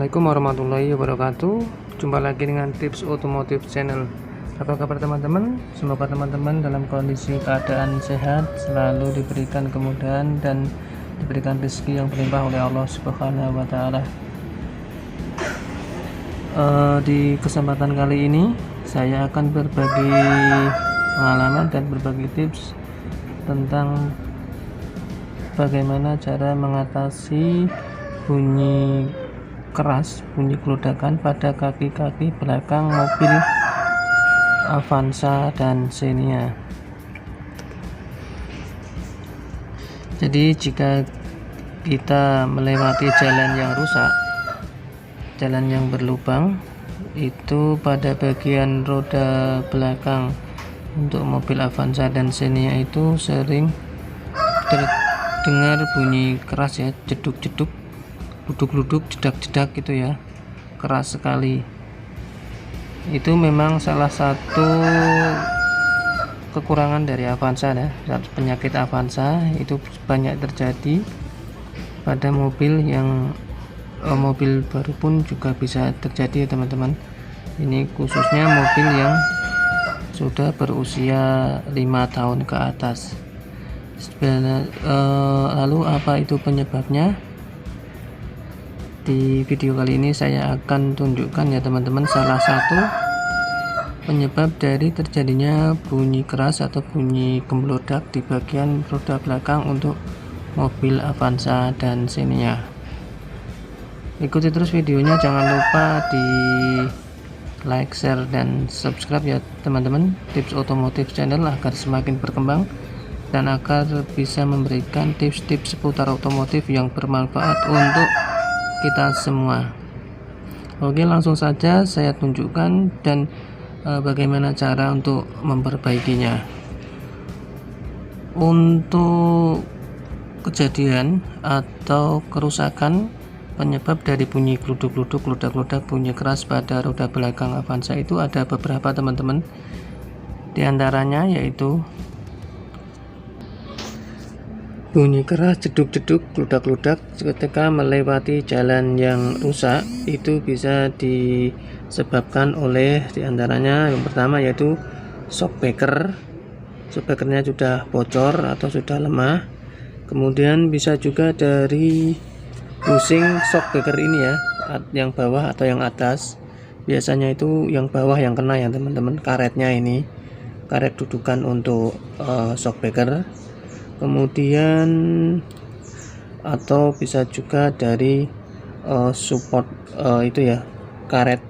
Assalamualaikum warahmatullahi wabarakatuh. Jumpa lagi dengan Tips Otomotif Channel. Apa kabar teman-teman? Semoga teman-teman dalam kondisi keadaan sehat, selalu diberikan kemudahan dan diberikan rezeki yang berlimpah oleh Allah Subhanahu wa Ta'ala. Di kesempatan kali ini saya akan berbagi pengalaman dan berbagi tips tentang bagaimana cara mengatasi bunyi keras, bunyi keludakan pada kaki-kaki belakang mobil Avanza dan Xenia. Jadi jika kita melewati jalan yang rusak, jalan yang berlubang, itu pada bagian roda belakang untuk mobil Avanza dan Xenia itu sering terdengar bunyi keras ya, jeduk-jeduk, gluduk-gluduk, jedak-jedak gitu ya, keras sekali. Itu memang salah satu kekurangan dari Avanza ya, penyakit Avanza itu banyak terjadi pada mobil yang mobil baru pun juga bisa terjadi ya teman-teman. Ini khususnya mobil yang sudah berusia 5 tahun ke atas. Lalu apa itu penyebabnya? Di video kali ini saya akan tunjukkan ya teman-teman salah satu penyebab dari terjadinya bunyi keras atau bunyi gemelodak di bagian roda belakang untuk mobil Avanza dan Xenia. Ikuti terus videonya, jangan lupa di like, share, dan subscribe ya teman-teman. Tips Otomotif Channel agar semakin berkembang dan agar bisa memberikan tips-tips seputar otomotif yang bermanfaat untuk kita semua. Oke, langsung saja saya tunjukkan dan bagaimana cara untuk memperbaikinya. Untuk kejadian atau kerusakan penyebab dari bunyi gluduk-gluduk, ludak-ludak, bunyi keras pada roda belakang Avanza itu ada beberapa teman-teman. Di antaranya yaitu bunyi keras, jeduk-jeduk, ludak-ludak ketika melewati jalan yang rusak. Itu bisa disebabkan oleh diantaranya yang pertama yaitu shockbreaker. Shockbreakernya sudah bocor atau sudah lemah. Kemudian bisa juga dari bushing shockbreaker ini ya, yang bawah atau yang atas. Biasanya itu yang bawah yang kena ya teman-teman, karetnya ini, karet dudukan untuk shockbreaker. Kemudian atau bisa juga dari support itu ya, karet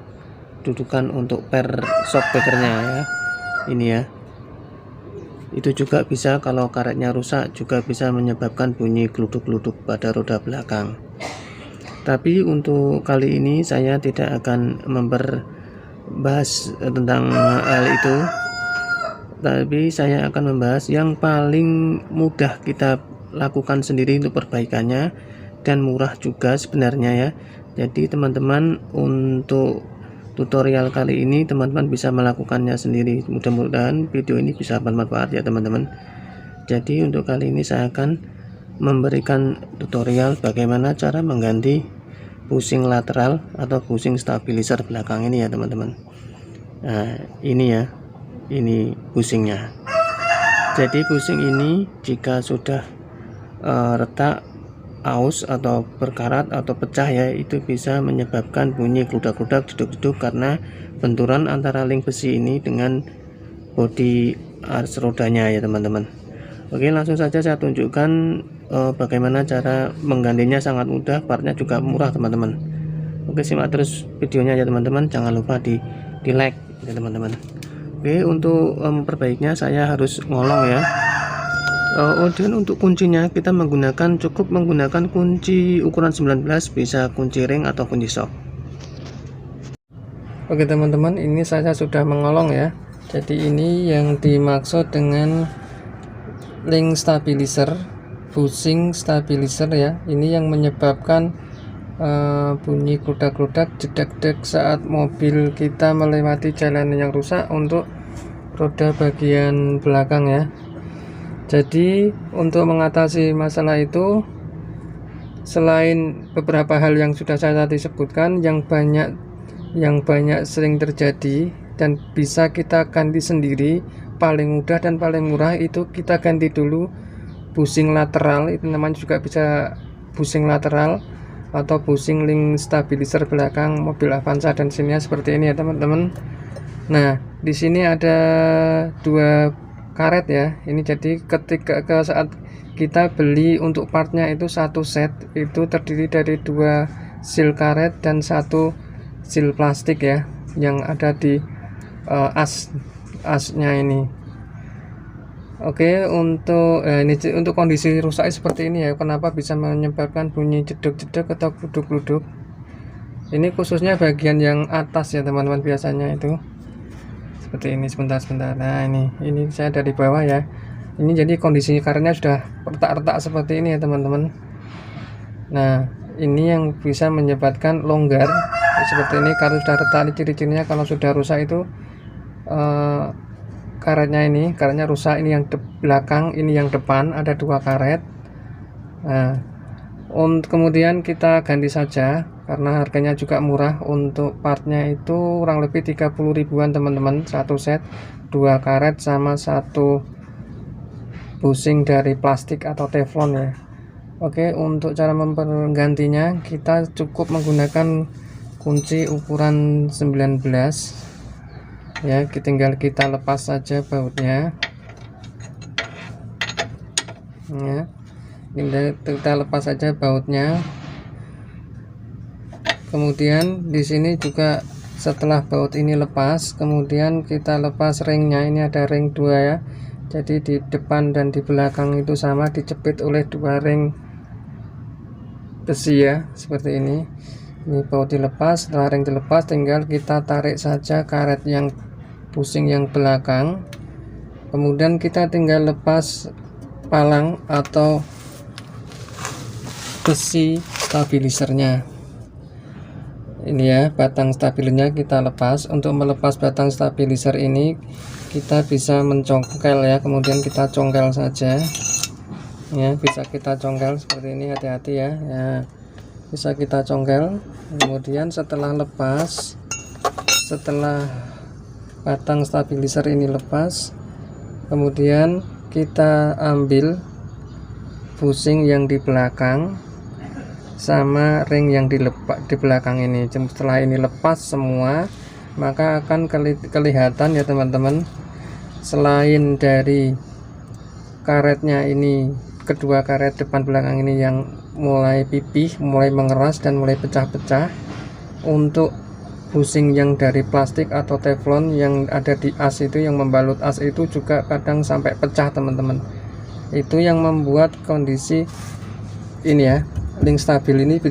dudukan untuk per shockbreakernya ya, ini ya. Itu juga bisa, kalau karetnya rusak juga bisa menyebabkan bunyi gluduk-gluduk pada roda belakang. Tapi untuk kali ini saya tidak akan membahas tentang hal itu, tapi saya akan membahas yang paling mudah kita lakukan sendiri untuk perbaikannya dan murah juga sebenarnya ya. Jadi teman-teman, untuk tutorial kali ini teman-teman bisa melakukannya sendiri. Mudah-mudahan video ini bisa bermanfaat ya teman-teman. Jadi untuk kali ini saya akan memberikan tutorial bagaimana cara mengganti bushing lateral atau bushing stabilizer belakang ini ya teman-teman. Nah ini ya, ini bushingnya. Jadi bushing ini jika sudah retak, aus atau berkarat atau pecah ya, itu bisa menyebabkan bunyi gludak-gludak, jeduk-jeduk karena benturan antara link besi ini dengan bodi ars rodanya ya teman-teman. Oke, langsung saja saya tunjukkan bagaimana cara menggantinya. Sangat mudah, partnya juga murah teman-teman. Oke, simak terus videonya ya teman-teman, jangan lupa di like ya teman-teman. Oke, untuk memperbaikinya saya harus ngolong ya. Dan untuk kuncinya kita cukup menggunakan kunci ukuran 19, bisa kunci ring atau kunci shock. Oke teman-teman, ini saya sudah mengolong ya. Jadi ini yang dimaksud dengan link stabilizer, bushing stabilizer ya. Ini yang menyebabkan bunyi gludak-gludak, jedak-jedak saat mobil kita melewati jalan yang rusak untuk roda bagian belakang ya. Jadi untuk mengatasi masalah itu Selain beberapa hal yang sudah saya tadi sebutkan, yang banyak sering terjadi dan bisa kita ganti sendiri, paling mudah dan paling murah, itu kita ganti dulu bushing lateral. Itu namanya juga bisa bushing lateral atau bushing link stabilizer belakang mobil Avanza dan Xenia seperti ini ya teman-teman. Nah, di sini ada dua karet ya. Ini jadi ketika saat kita beli untuk partnya itu satu set itu terdiri dari dua seal karet dan satu seal plastik ya, yang ada di asnya ini. Oke, ini untuk kondisi rusak seperti ini ya. Kenapa bisa menyebabkan bunyi jeduk-jeduk atau gluduk-gluduk? Ini khususnya bagian yang atas ya teman-teman, biasanya itu seperti ini. Sebentar. Nah, ini saya dari bawah ya. Ini jadi kondisi karetnya sudah retak-retak seperti ini ya teman-teman. Nah, ini yang bisa menyebabkan longgar seperti ini. Kalau sudah retak, ciri-cirinya kalau sudah rusak itu karetnya rusak. Ini yang belakang, ini yang depan, ada dua karet. Nah, kemudian kita ganti saja karena harganya juga murah. Untuk partnya itu kurang lebih 30 ribuan teman-teman, satu set, dua karet sama satu bushing dari plastik atau teflon ya. Oke, untuk cara menggantinya kita cukup menggunakan kunci ukuran 19 ya. Tinggal kita lepas saja bautnya ya. Kita lepas saja bautnya. Kemudian di sini juga setelah baut ini lepas, kemudian kita lepas ringnya. Ini ada ring 2 ya. Jadi di depan dan di belakang itu sama, dicepit oleh dua ring besi ya, seperti ini. Ini baut dilepas. Setelah ring dilepas, tinggal kita tarik saja karet yang bushing yang belakang. Kemudian kita tinggal lepas palang atau besi stabilisernya. Ini ya, batang stabilisernya kita lepas. Untuk melepas batang stabiliser ini kita bisa mencongkel ya, kemudian kita congkel saja ya. Bisa kita congkel seperti ini, hati-hati ya. Bisa kita congkel. Kemudian setelah batang stabiliser ini lepas, kemudian kita ambil bushing yang di belakang sama ring yang di belakang ini. Setelah ini lepas semua, maka akan kelihatan ya teman-teman, selain dari karetnya ini, kedua karet depan belakang ini yang mulai pipih, mulai mengeras dan mulai pecah-pecah, untuk bushing yang dari plastik atau teflon yang ada di as itu, yang membalut as itu juga kadang sampai pecah teman-teman. Itu yang membuat kondisi ini ya, link stabil ini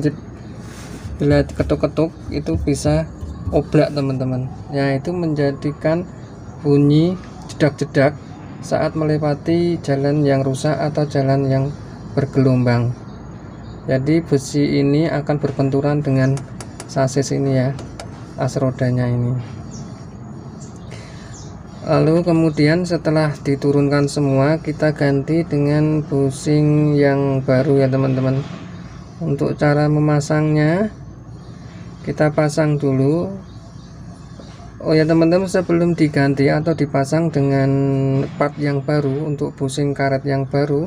bila ketuk-ketuk itu bisa oblak teman-teman ya. Itu menjadikan bunyi jedak-jedak saat melewati jalan yang rusak atau jalan yang bergelombang. Jadi besi ini akan berbenturan dengan sasis ini ya, as rodanya ini. Lalu kemudian setelah diturunkan semua, kita ganti dengan bushing yang baru ya teman-teman. Untuk cara memasangnya, kita pasang dulu. Oh ya teman-teman, sebelum diganti atau dipasang dengan part yang baru, untuk bushing karet yang baru,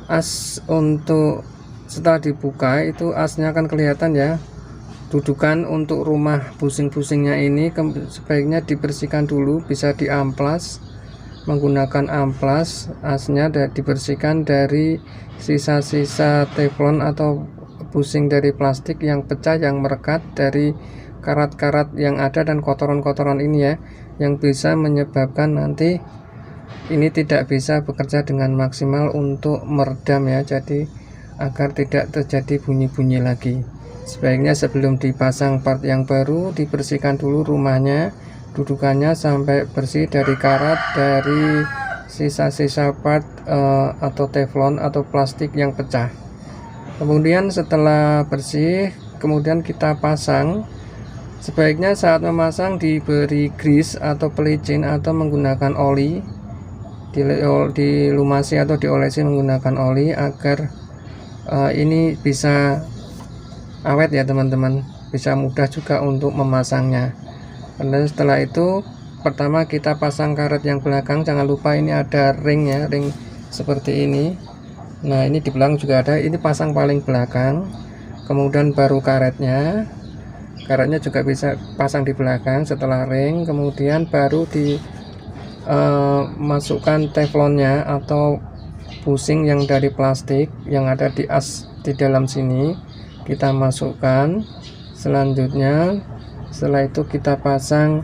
as untuk setelah dibuka itu asnya akan kelihatan ya. Dudukan untuk rumah bushing-bushingnya ini sebaiknya dibersihkan dulu, bisa diamplas menggunakan amplas. Asnya dibersihkan dari sisa-sisa teflon atau bushing dari plastik yang pecah, yang merekat dari karat-karat yang ada dan kotoran-kotoran ini ya, yang bisa menyebabkan nanti ini tidak bisa bekerja dengan maksimal untuk meredam ya. Jadi agar tidak terjadi bunyi-bunyi lagi, sebaiknya sebelum dipasang part yang baru dibersihkan dulu rumahnya, dudukannya sampai bersih dari karat, dari sisa-sisa part atau teflon atau plastik yang pecah. Kemudian setelah bersih, kemudian kita pasang. Sebaiknya saat memasang diberi grease atau pelicin atau menggunakan oli, dilumasi atau diolesi menggunakan oli agar ini bisa awet ya teman-teman, bisa mudah juga untuk memasangnya. Dan setelah itu pertama kita pasang karet yang belakang, jangan lupa ini ada ring ya, ring seperti ini. Nah ini di belakang juga ada, ini pasang paling belakang, kemudian baru karetnya juga bisa pasang di belakang setelah ring, kemudian baru di masukkan teflonnya atau bushing yang dari plastik yang ada di as di dalam sini, kita masukkan. Selanjutnya setelah itu kita pasang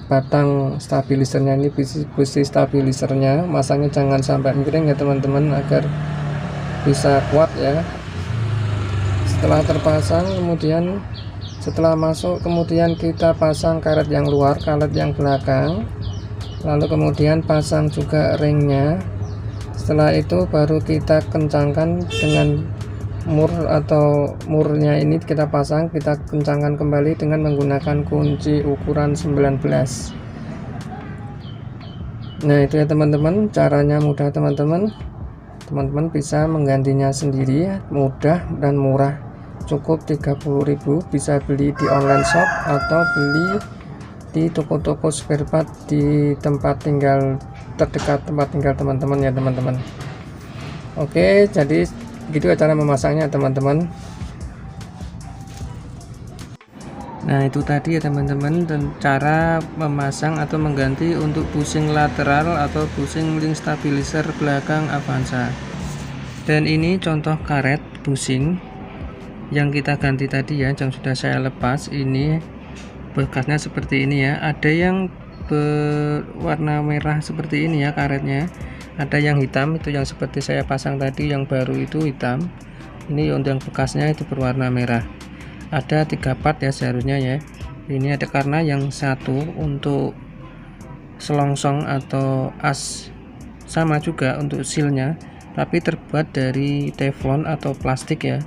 batang stabilisernya, ini busi stabilisernya, masangnya jangan sampai miring ya teman-teman, agar bisa kuat ya. Setelah terpasang, kemudian setelah masuk, kemudian kita pasang karet yang luar, karet yang belakang, lalu kemudian pasang juga ringnya. Setelah itu baru kita kencangkan dengan mur atau murnya, ini kita pasang, kita kencangkan kembali dengan menggunakan kunci ukuran 19. Nah itu ya teman-teman, caranya mudah teman-teman bisa menggantinya sendiri, mudah dan murah, cukup 30.000, bisa beli di online shop atau beli di toko-toko spare part di tempat tinggal terdekat tempat tinggal teman-teman ya teman-teman. Oke, jadi gitu cara memasangnya teman-teman. Nah itu tadi ya teman-teman, dan cara memasang atau mengganti untuk bushing lateral atau bushing link stabilizer belakang Avanza. Dan ini contoh karet bushing yang kita ganti tadi ya, yang sudah saya lepas. Ini bekasnya seperti ini ya, ada yang berwarna merah seperti ini ya karetnya, ada yang hitam, itu yang seperti saya pasang tadi, yang baru itu hitam. Ini untuk yang bekasnya itu berwarna merah. Ada 3 part ya seharusnya ya. Ini ada karena yang satu untuk selongsong atau as, sama juga untuk sealnya, tapi terbuat dari teflon atau plastik ya,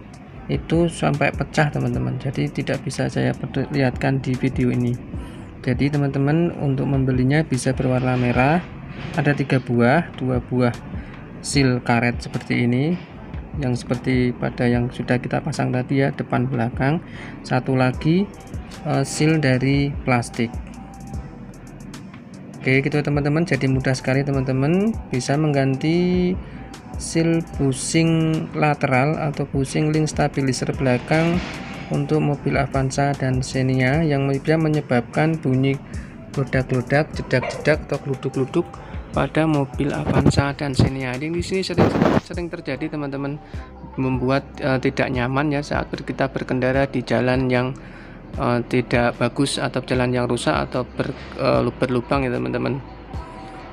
itu sampai pecah teman-teman, jadi tidak bisa saya perlihatkan di video ini. Jadi teman-teman untuk membelinya bisa berwarna merah, ada 3 buah, 2 buah seal karet seperti ini, yang seperti pada yang sudah kita pasang tadi ya, depan belakang. Satu lagi seal dari plastik. Oke gitu teman-teman, jadi mudah sekali teman-teman bisa mengganti seal bushing lateral atau bushing link stabilizer belakang untuk mobil Avanza dan Xenia yang bisa menyebabkan bunyi glodak-glodak, jedak-jedak atau gluduk-gluduk pada mobil Avanza dan Xenia. Ini di sini sering terjadi teman-teman, membuat tidak nyaman ya saat kita berkendara di jalan yang tidak bagus atau jalan yang rusak atau berlubang ya teman-teman.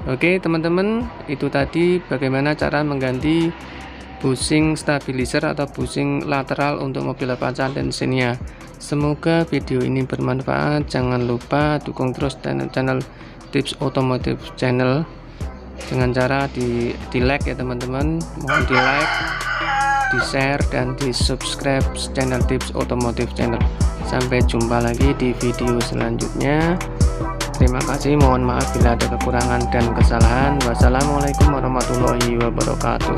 Oke teman-teman, itu tadi bagaimana cara mengganti bushing stabilizer atau bushing lateral untuk mobil Avanza dan Xenia. Semoga video ini bermanfaat. Jangan lupa dukung terus channel Tips Otomotif Channel dengan cara di like ya teman-teman. Mohon di like, di share, dan di subscribe channel Tips Otomotif Channel. Sampai jumpa lagi di video selanjutnya. Terima kasih, mohon maaf bila ada kekurangan dan kesalahan. Wassalamualaikum warahmatullahi wabarakatuh.